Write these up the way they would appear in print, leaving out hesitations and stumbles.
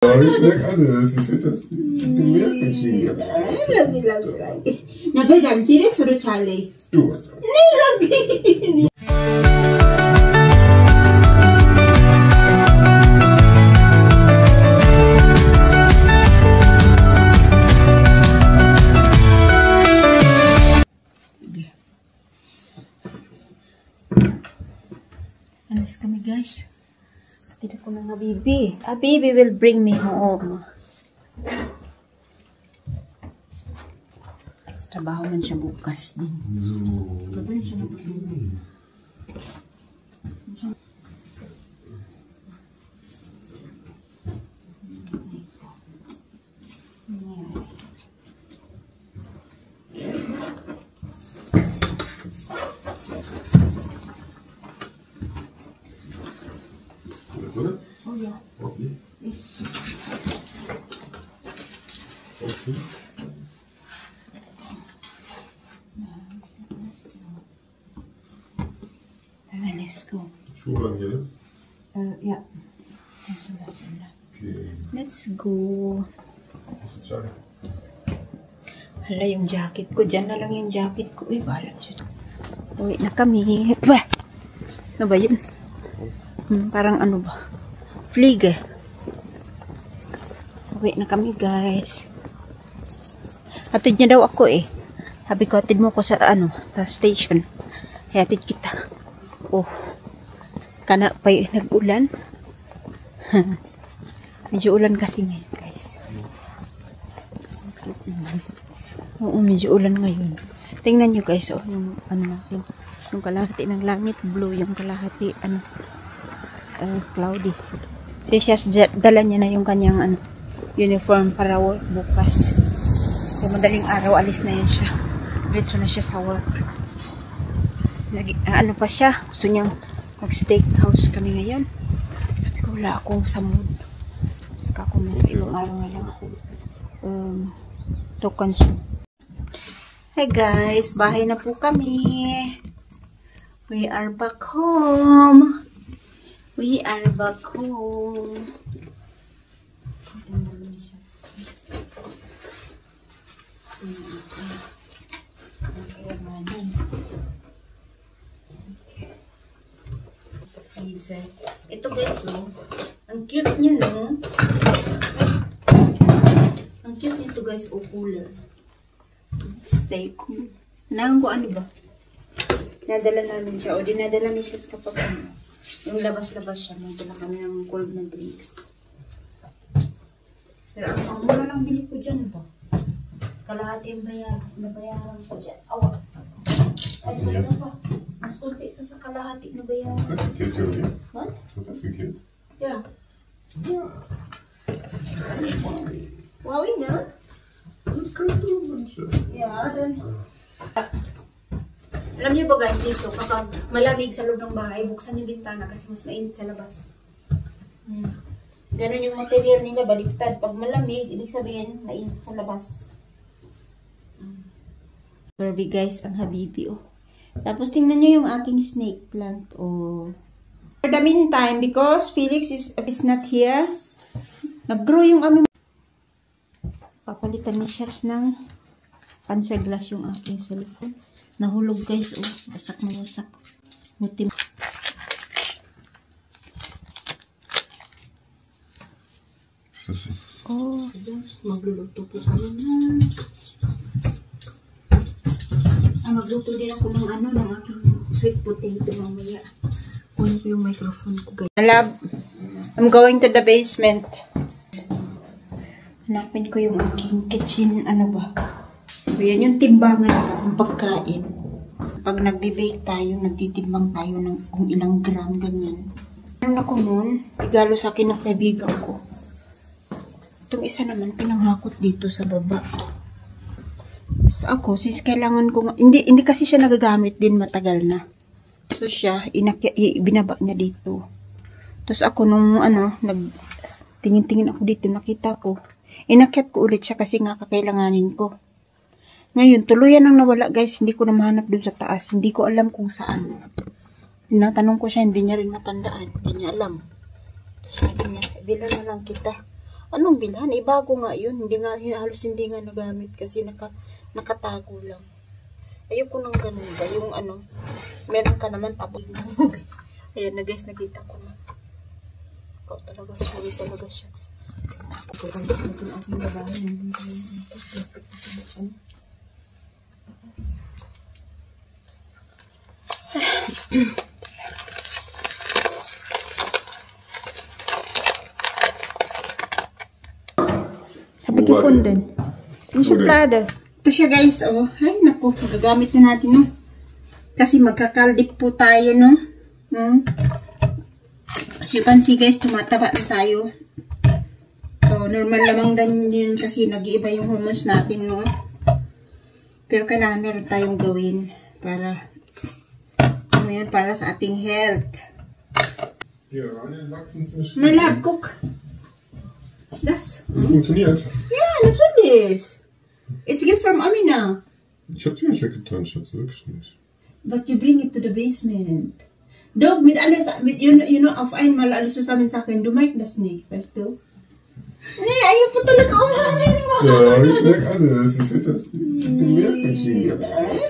Ich merke alles. Ich will das bemerken, Schinken. Lagi. Nabelan, Felix oder Charlie? Du hast es. Lagi. Alas kami guys. Tidak ko na nga bibi. A baby will bring me home. Trabaho man siya bukas din. Oh yeah. Yes. Let's go. Schuhe angehen? Ja. Let's go. Hala yung jacket ko. Diyan na lang yung jacket ko. Uy, bahala siya. Uwi na kami. Bah! Ano ba yun? Parang ano ba? Fliege. Uwi na kami guys. Hatid niya daw ako eh. Sabi ko, hatid mo ko sa ano, sa station. Hatid kita. Oh. Kana pa nag-ulan. Medyo ulan kasi ngayon guys. Oo, medyo ulan ngayon. Tingnan nyo guys, oh, yung ano natin. Yung kalahati ng langit, blue. Yung kalahati, ano, cloudy. Siya dala niya na yung kanyang ano, uniform para work bukas. So madaling araw alis na yan siya. Diretso na siya sa work. Ano pa siya, gusto niyang mag-steakhouse kami ngayon. Sabi ko wala akong sa mood. Saka ako na ilang araw na lang to consume. Hey guys, bahay na po kami. We are back home. We are back home. Ito guys, oh. Ang cute niya, no? Ang cute niya to guys, oh, cooler. Stay cool. Nang ko ano ba? Nadala namin siya, o dinadala ni siya kapag ano. Yung labas-labas siya, magdala kami ng cold na drinks. Pero ang mura lang bili ko dyan ba? Kalahati yung nabayaran ko dyan. Awa. Ay, sorry na ba? Mas kunti pa sa kalahati na bayaran. Das ist ein Kind, oder? What? So, das ist ein Kind. Yeah. Ja. Wawi na? Das kannst du, Mensch. Yeah, then. Alam niyo ba guys, dito, kapag malamig sa loob ng bahay, buksan yung bintana kasi mas mainit sa labas. Ganon yung material nila, baliktad. Pag malamig, ibig sabihin, mainit sa labas. Grabe guys, ang habibi, oh. Tapos tingnan nyo yung aking snake plant, oh. For the meantime, because Felix is not here, nag-grow yung aming... Papalitan ni shots ng pansaglas yung aking cellphone. Nahulog guys, oh. Basak na basak. Mutim. Oh, magluluto po kami na. Magluto din ako ng ano, ng aking sweet potato mamaya. Kunin ko yung microphone ko guys. Love, I'm going to the basement. Hanapin ko yung aking kitchen, ano ba? Ayan yung timbangan ng pagkain. Pag nagbe-bake tayo, nagtitimbang tayo ng kung ilang gram, ganyan. Meron ako nun, regalo sa akin ng kaibigan ko. Itong isa naman, pinanghakot dito sa baba. So ako, since kailangan ko, hindi kasi siya nagagamit din matagal na. So siya, binaba niya dito. Tapos ako nung ano, tingin-tingin ako dito, nakita ko. Inakyat ko ulit siya kasi nga kakailanganin ko. Ngayon, tuluyan ang nawala guys, hindi ko na mahanap dun sa taas. Hindi ko alam kung saan. Tinatanong ko siya, hindi niya rin matandaan. Hindi niya alam. Tapos sabi niya, bilan na lang kita. Anong bilhan? Bago nga yun. Halos hindi nga nagamit kasi nakatago lang. Ayoko nang ganun ba? Yung meron ka naman tapos mo guys. Ayan na guys, nakita ko na. Ikaw talaga, sorry talaga shots. Ako lang natin aking babae. Sabi ko phone din. Yung suplada. Ito siya guys, oh. Ay, naku. Magagamit na natin, no. Kasi magkakaldip po tayo, no. As you can see guys, tumataba na tayo. So, normal lamang din yun kasi nag-iiba yung hormones natin, no. Pero kailangan meron tayong gawin para, para sa ating health. May lab cook. Das. Funktioniert. Ja, natürlich. It's a gift from Amina. Ich hab dir nicht weggetan, Schatz, wirklich nicht. But you bring it to the basement. Dog, mit alles, you know, auf einmal alles zusammen sa akin, du merkst das nicht, weißt du? Nee, ayaw po talaga umamin mo. Ja, ich merk alles. Ich will das Bemerkungsmaschinen.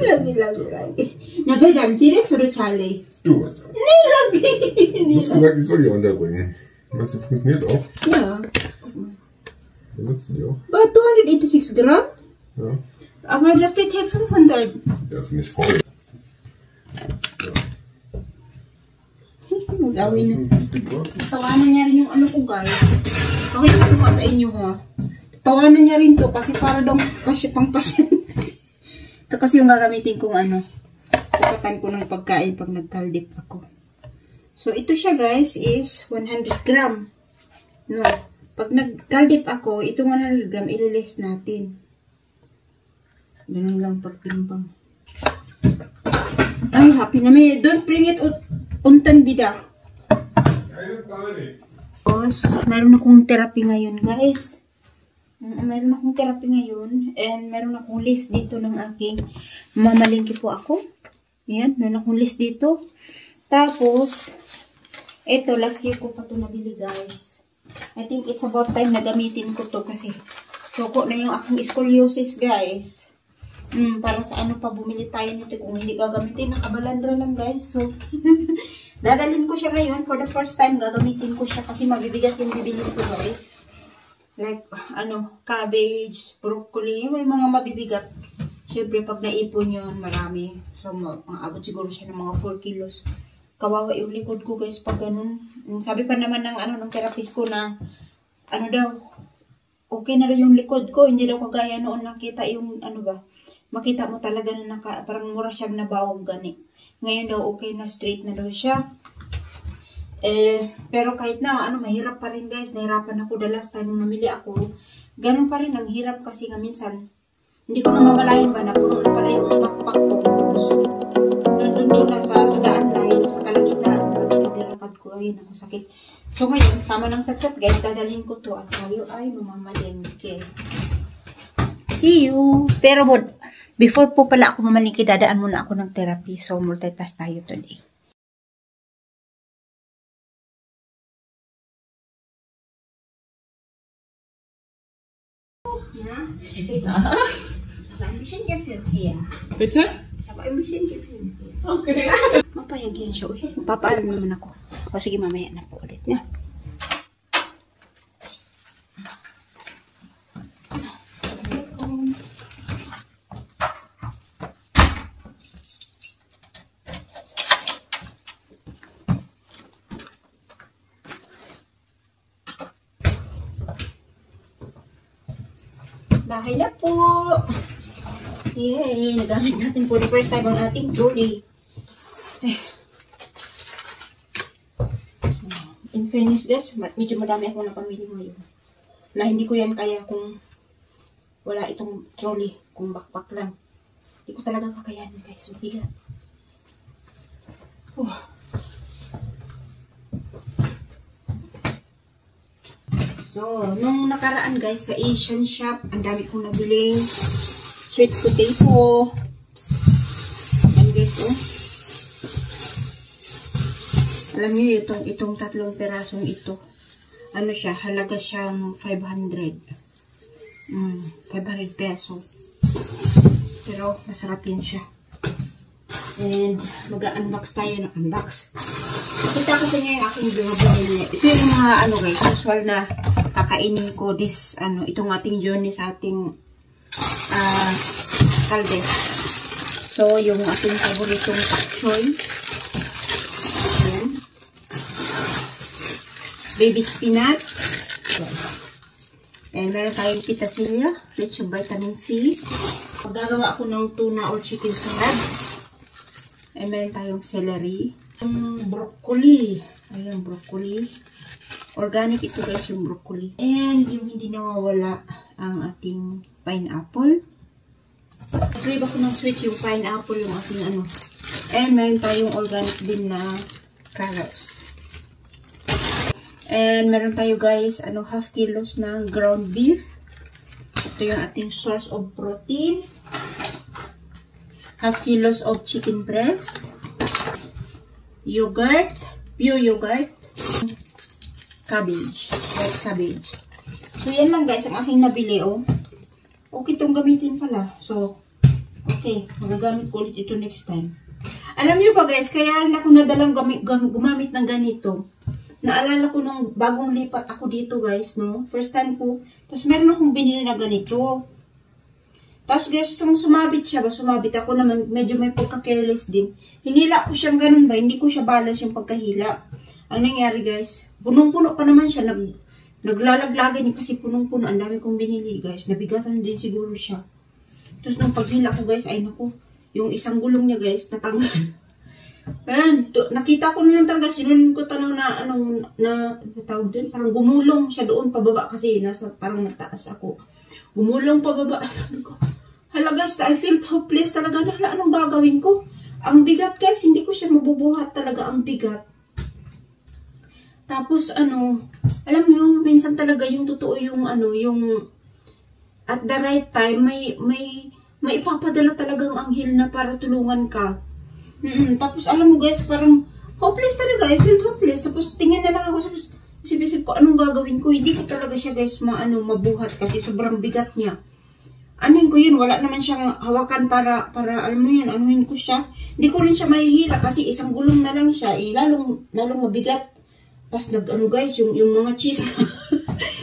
Lagi. Na, wer dann? Felix oder Charlie? Du hast gesagt. Nee, lagi. Du hast gesagt, ich soll die runterbringen. Meinst du, funktioniert auch? Ja. Guck mal. Benutzen die auch? But 286 Gramm? Ja. Aber das steht hier 500. Ja, ist nicht voll. Magawin na. Tawanan niya rin yung ano ko guys. Pakita ko nga sa inyo ha. Tawanan niya rin to kasi para daw pang pasyente. Ito kasi yung gagamitin kong sukatan ko ng pagkain pag nagkaldip ako. So ito siya guys is 100 gram. No. Pag nagkaldip ako, itong 100 gram ililis natin. Ganun lang pagtimbang. Ay, happy na may. Don't bring it untan bida. Meron akong therapy ngayon, guys. Meron akong therapy ngayon. And meron akong list dito ng aking mamalingki po ako. Ayan, meron akong list dito. Tapos, ito, last year ko pa ito nabili, guys. I think it's about time na gamitin ko to kasi soko na yung aking scoliosis, guys. Para sa ano pa, bumili tayo nito kung hindi gagamitin. Nakabalandra lang, guys. So, dadalhin ko siya ngayon. For the first time, gagamitin ko siya kasi mabibigat yung bibili ko, guys. Like, cabbage, broccoli, may mga mabibigat. Siyempre, pag naipon yun, marami. So, abot siguro siya ng mga 4 kilos. Kawawa yung likod ko, guys, pag ganun. Sabi pa naman ng therapist ko na, okay na daw yung likod ko. Hindi daw kagaya noon nakita yung, makita mo talaga na parang mura siyang nabawag gani. Ngayon daw, okay na, straight na daw siya. Pero kahit na, mahirap pa rin, guys. Nahirapan ako the last time nung namili ako. Ganun pa rin, ang hirap kasi nga minsan, hindi ko na mamalayan ba na puno na pala yung backpack ko. Tapos, doon na sa daan na yun, sa kalagitnaan, paglalakad ko, ayun, ako sakit. So ngayon, tama ng satsat, guys, dadalhin ko to at tayo ay mamamalengke. See you! Pero, before po pala ako mamalingki, dadaan muna ako ng therapy. So, multitask tayo today. Ein bisschen gefilmt hier. Bitte? Ich habe ein bisschen gefilmt hier. Okay. Mapayag yan siya. Papaalam naman ako. O sige, mamaya na po ulit. Ya. Bahay na po. Yay! Nagamit natin for the first time ang ating trolley. In fairness, guys, medyo madami ako napamili ngayon. Na hindi ko yan kaya kung wala itong trolley, kung backpack lang. Hindi ko talaga kakayanin, guys. Mabigat. So, nung nakaraan, guys, sa Asian shop, ang dami kong nabiling sweet potato. And guys, alam niyo, itong tatlong perasong ito. ano siya, halaga siyang 500. 500 peso. Pero masarap din siya. And mag-unbox tayo ng unbox. Kita ko sa inyo yung aking binili. Ito yung mga ano guys, usual na kakainin ko this itong ating journey sa ating kalde. So yung ating paboritong pak choy. Ayan. Baby spinach. And meron tayong pitasilya, rich yung vitamin C. Magagawa ako ng tuna or chicken salad. And meron tayong celery. Broccoli. Ayan, broccoli. Organic ito guys, yung broccoli. And yung hindi nawawala ang ating pineapple. Nag-grab ako ng sweet yung pineapple, yung ating ano. And meron tayong organic din na carrots. And meron tayo guys, half kilos ng ground beef. Ito yung ating source of protein. Half kilos of chicken breast. Yogurt. Pure yogurt. Cabbage. White cabbage. So yan lang guys, ang aking nabili oh. Okay itong gamitin pala. So, okay. Magagamit ko ulit ito next time. Alam niyo pa guys, kaya ako nadalang gumamit ng ganito. Naalala ko nung bagong lipat ako dito guys, no? First time ko. Tapos meron akong binili na ganito. Tapos guys, sumabit siya ba? Sumabit ako naman. Medyo may pagka-careless din. Hinila ko siyang ganun ba? Hindi ko siya balance yung pagkahila. Ang nangyari guys, punong-puno pa naman siya. Naglalaglagan niya kasi punong-puno. Ang dami kong binili guys. Nabigatan din siguro siya. Tapos nung paghila ko guys, ay naku. Yung isang gulong niya guys, natanggal. Ayan, nakita ko na lang talaga, sinunin ko tanong na tawag doon, parang gumulong siya doon pababa kasi parang nataas ako. Gumulong pababa, sabi ko, hala guys, I felt hopeless talaga, hala, anong gagawin ko? Ang bigat guys, hindi ko siya mabubuhat talaga, ang bigat. Tapos alam nyo, minsan talaga yung totoo yung yung at the right time, may ipapadala talagang anghel na para tulungan ka. Tapos alam mo guys, parang hopeless talaga. I felt hopeless. Tapos tingin na lang ako. Tapos isip-isip ko anong gagawin ko. Hindi ko talaga siya guys mabuhat kasi sobrang bigat niya. Anin ko yun. Wala naman siyang hawakan para alam mo yun. Anuhin ko siya. Hindi ko rin siya mahihila kasi isang gulong na lang siya. Lalong mabigat. Tapos guys, yung mga cheese.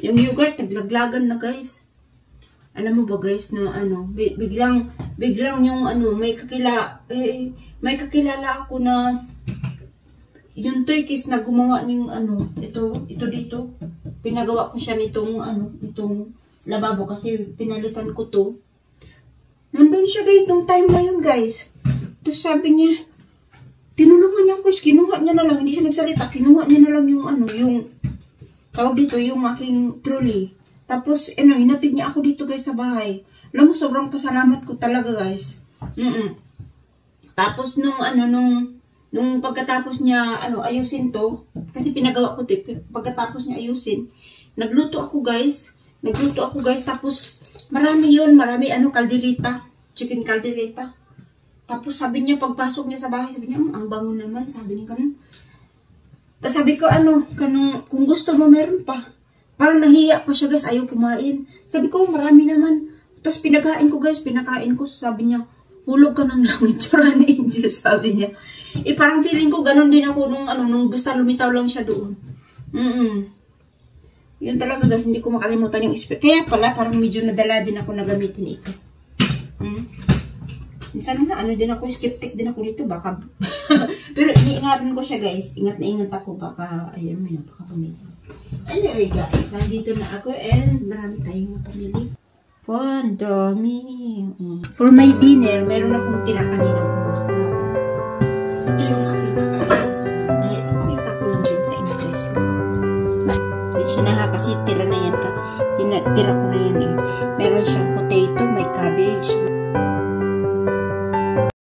Yung yogurt, naglaglagan na guys. Alam mo ba guys na biglang yung may kakilala ako na yung 30s na gumawa ng ito dito. Pinagawa ko siya nitong lababo kasi pinalitan ko to. Nandun siya guys nung time na yun guys. Tapos sabi niya, tinulungan niya ako, kinuha niya na lang, hindi siya nagsalita, kinuha niya na lang yung tawag dito, yung aking trolley. Tapos, hinatid niya ako dito guys sa bahay. Alam mo, sobrang pasalamat ko talaga guys. Tapos, nung pagkatapos niya, ayusin to, kasi pinagawa ko to, pagkatapos niya ayusin, nagluto ako guys, tapos, marami, kaldereta, chicken kaldereta. Tapos, sabi niya, pagpasok niya sa bahay, sabi niya, ang bango naman, sabi niya, ganun. Tapos, sabi ko, kung gusto mo, meron pa. Parang nahiya pa siya guys, ayaw kumain. Sabi ko, marami naman. Tapos pinakain ko guys, sabi niya, hulog ka ng langit, tsura ni Angel, sabi niya. Parang feeling ko, ganun din ako nung basta lumitaw lang siya doon. Yun talaga guys, hindi ko makalimutan yung spirit. Kaya pala, parang medyo nadala din ako na gamitin ito. Minsan na, din ako, skeptic din ako dito, baka. Pero iniingatan ko siya guys, ingat na ingat ako, baka, ayun mo yun, baka pamilya. Anyway guys, nandito na ako and marami tayong pamili. Ang dami. For my dinner, meron akong tira kanina. Ito yung aking kakainin sa dinner. Pakita ko lang din sa inyo guys. Kasi na kasi tira na yan. Tira ko